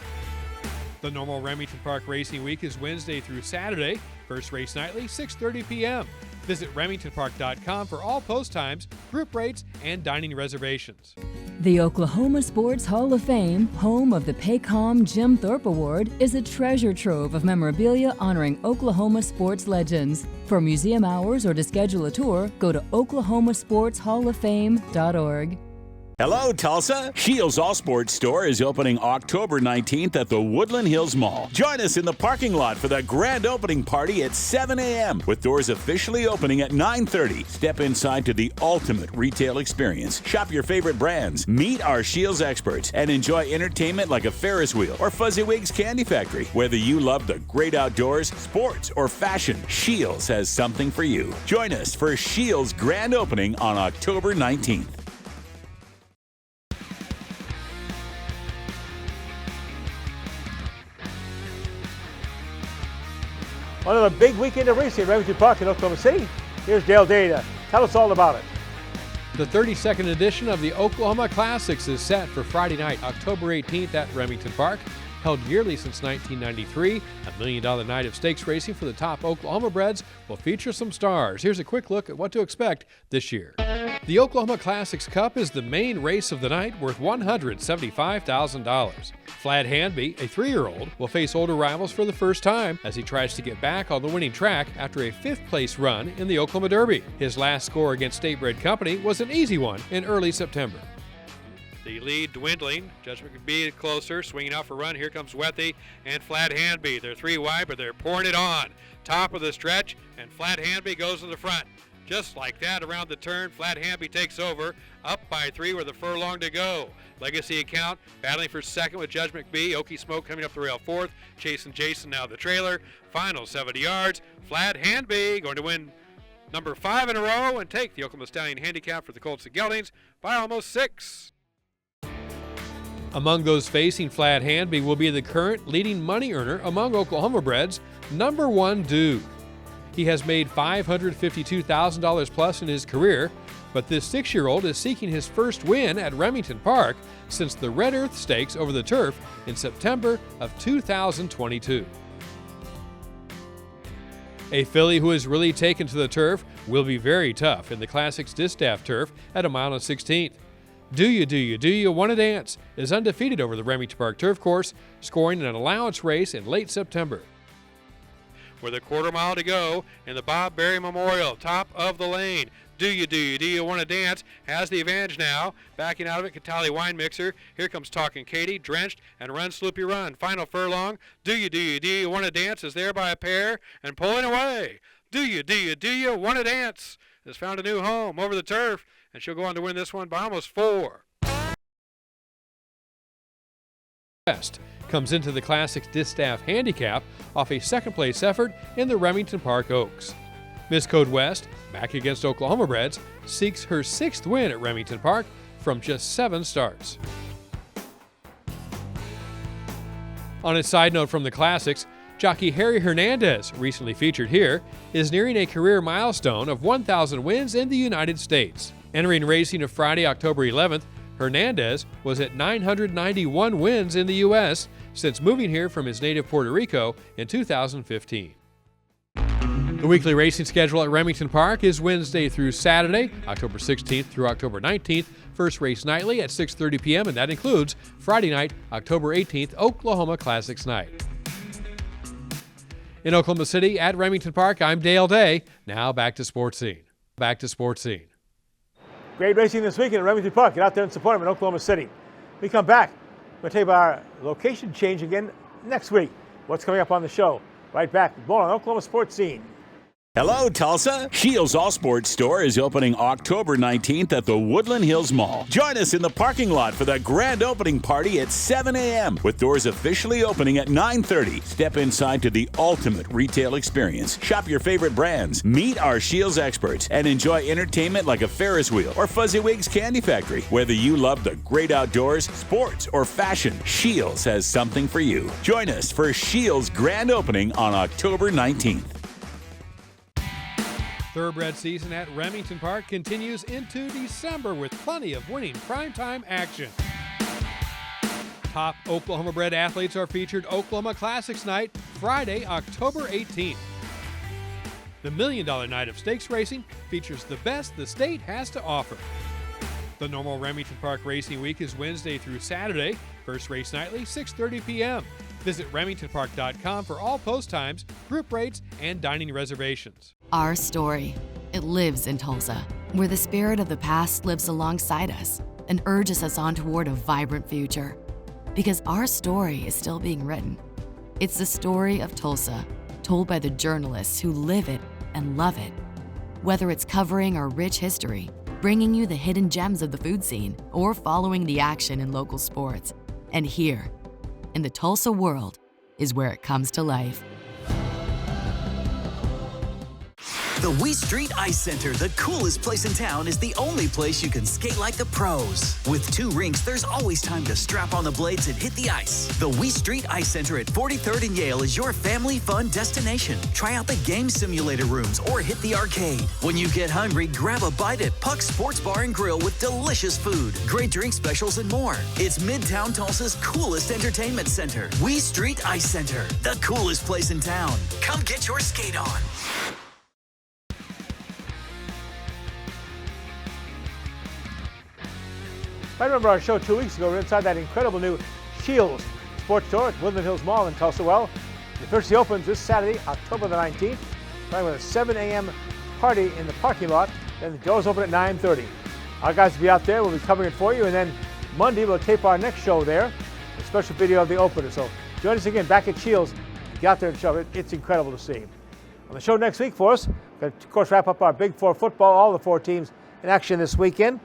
The normal Remington Park Racing Week is Wednesday through Saturday. First race nightly, 6:30 p.m. Visit RemingtonPark.com for all post times, group rates, and dining reservations. The Oklahoma Sports Hall of Fame, home of the Paycom Jim Thorpe Award, is a treasure trove of memorabilia honoring Oklahoma sports legends. For museum hours or to schedule a tour, go to oklahomasportshalloffame.org. Hello, Tulsa. Shields All Sports Store is opening October 19th at the Woodland Hills Mall. Join us in the parking lot for the grand opening party at 7 a.m. with doors officially opening at 9:30. Step inside to the ultimate retail experience. Shop your favorite brands, meet our Shields experts, and enjoy entertainment like a Ferris wheel or Fuzzy-Wig's Candy Factory. Whether you love the great outdoors, sports, or fashion, Shields has something for you. Join us for Shields' grand opening on October 19th. Another big weekend of racing at Remington Park in Oklahoma City. Here's Dale Day to tell us all about it. The 32nd edition of the Oklahoma Classics is set for Friday night, October 18th at Remington Park. Held yearly since 1993, a $1 Million Night of Stakes Racing for the top Oklahoma breds will feature some stars. Here's a quick look at what to expect this year. The Oklahoma Classics Cup is the main race of the night, worth $175,000. Flad Hanby, a 3-year-old, will face older rivals for the first time as he tries to get back on the winning track after a 5th-place run in the Oklahoma Derby. His last score against State Bred Company was an easy one in early September. The lead dwindling. Judgment can be closer. Swinging out for run. Here comes Wethy and Flad Hanby. They're 3 wide, but they're pouring it on. Top of the stretch, and Flad Hanby goes to the front. Just like that, around the turn, Flad Hanby takes over, up by 3 with a furlong to go. Legacy Account battling for second with Judgment B. Okie Smoke coming up the rail 4th. Chasing Jason now the trailer. Final 70 yards. Flad Hanby going to win number 5 in a row and take the Oklahoma Stallion handicap for the Colts and Geldings by almost 6. Among those facing Flad Hanby will be the current leading money earner among Oklahoma breds, number 1 Dude. He has made $552,000 plus in his career, but this 6-year-old is seeking his first win at Remington Park since the Red Earth Stakes over the turf in September of 2022. A filly who has really taken to the turf will be very tough in the Classics Distaff turf at a mile and 16th. Do You Wanna Dance is undefeated over the Remington Park turf course, scoring an allowance race in late September. With a quarter mile to go in the Bob Berry Memorial, top of the lane. Do You Wanna Dance has the advantage now. Backing out of it, Catali Wine Mixer. Here comes Talkin' Katie, drenched, and Run Sloopy Run. Final furlong. Do You Wanna Dance is there by a pair and pulling away. Do You Wanna Dance has found a new home over the turf, and she'll go on to win this one by almost 4. West comes into the Classics Distaff Handicap off a second-place effort in the Remington Park Oaks. Miss Code West, back against Oklahoma breds, seeks her 6th win at Remington Park from just 7 starts. On a side note from the Classics, jockey Harry Hernandez, recently featured here, is nearing a career milestone of 1,000 wins in the United States. Entering racing of Friday, October 11th, Hernandez was at 991 wins in the U.S. since moving here from his native Puerto Rico in 2015. The weekly racing schedule at Remington Park is Wednesday through Saturday, October 16th through October 19th. First race nightly at 6:30 p.m., and that includes Friday night, October 18th, Oklahoma Classics night. In Oklahoma City at Remington Park, I'm Dale Day. Now back to Sportscene. Great racing this weekend at Remington Park. Get out there and support them in Oklahoma City. When we come back, we're going to tell you about our location change again next week. What's coming up on the show? Right back with more on Oklahoma Sports Scene. Hello, Tulsa. Shields All Sports Store is opening October 19th at the Woodland Hills Mall. Join us in the parking lot for the grand opening party at 7 a.m. with doors officially opening at 9:30. Step inside to the ultimate retail experience. Shop your favorite brands, meet our Shields experts, and enjoy entertainment like a Ferris wheel or Fuzzywigs Candy Factory. Whether you love the great outdoors, sports, or fashion, Shields has something for you. Join us for Shields' grand opening on October 19th. Thoroughbred season at Remington Park continues into December with plenty of winning primetime action. Top Oklahoma bred athletes are featured Oklahoma Classics night, Friday, October 18th. The $1 Million Night of Stakes Racing features the best the state has to offer. The normal Remington Park Racing Week is Wednesday through Saturday. First race nightly, 6:30 p.m. Visit remingtonpark.com for all post times, group rates, and dining reservations. Our story. It lives in Tulsa, where the spirit of the past lives alongside us and urges us on toward a vibrant future. Because our story is still being written. It's the story of Tulsa, told by the journalists who live it and love it. Whether it's covering our rich history, bringing you the hidden gems of the food scene, or following the action in local sports. And here, in the Tulsa world, is where it comes to life. The WeStreet Ice Center, the coolest place in town, is the only place you can skate like the pros. With 2 rinks, there's always time to strap on the blades and hit the ice. The WeStreet Ice Center at 43rd and Yale is your family fun destination. Try out the game simulator rooms or hit the arcade. When you get hungry, grab a bite at Puck's Sports Bar and Grill with delicious food, great drink specials, and more. It's Midtown Tulsa's coolest entertainment center. WeStreet Ice Center, the coolest place in town. Come get your skate on. I remember our show 2 weeks ago. We were inside that incredible new Shields sports store at Woodland Hills Mall in Tulsa. Well, it officially opens this Saturday, October the 19th, starting with a 7 a.m. party in the parking lot. Then the doors open at 9:30. Our guys will be out there. We'll be covering it for you. And then Monday, we'll tape our next show there, a special video of the opener. So join us again back at Shields. Get out there and show it. It's incredible to see. On the show next week for us, we're going to, of course, wrap up our Big Four football, all the 4 teams in action this weekend.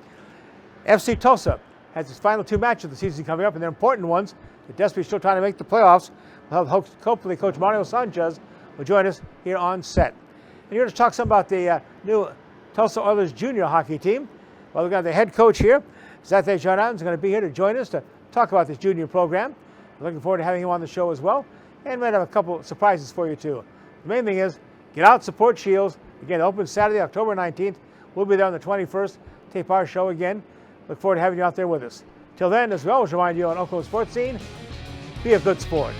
FC Tulsa has its final 2 matches of the season coming up, and they're important ones. They're desperately still trying to make the playoffs. We'll have hopefully Coach Mario Sanchez will join us here on set. And you're going to talk some about the new Tulsa Oilers junior hockey team. Well, we've got the head coach here, Zathe Showdowns, is going to be here to join us to talk about this junior program. We're looking forward to having him on the show as well. And we might have a couple surprises for you, too. The main thing is, get out, support Shields. Again, it opens Saturday, October 19th. We'll be there on the 21st, tape our show again. Look forward to having you out there with us. Till then, as we always remind you on Oklahoma Sports Scene, be a good sport.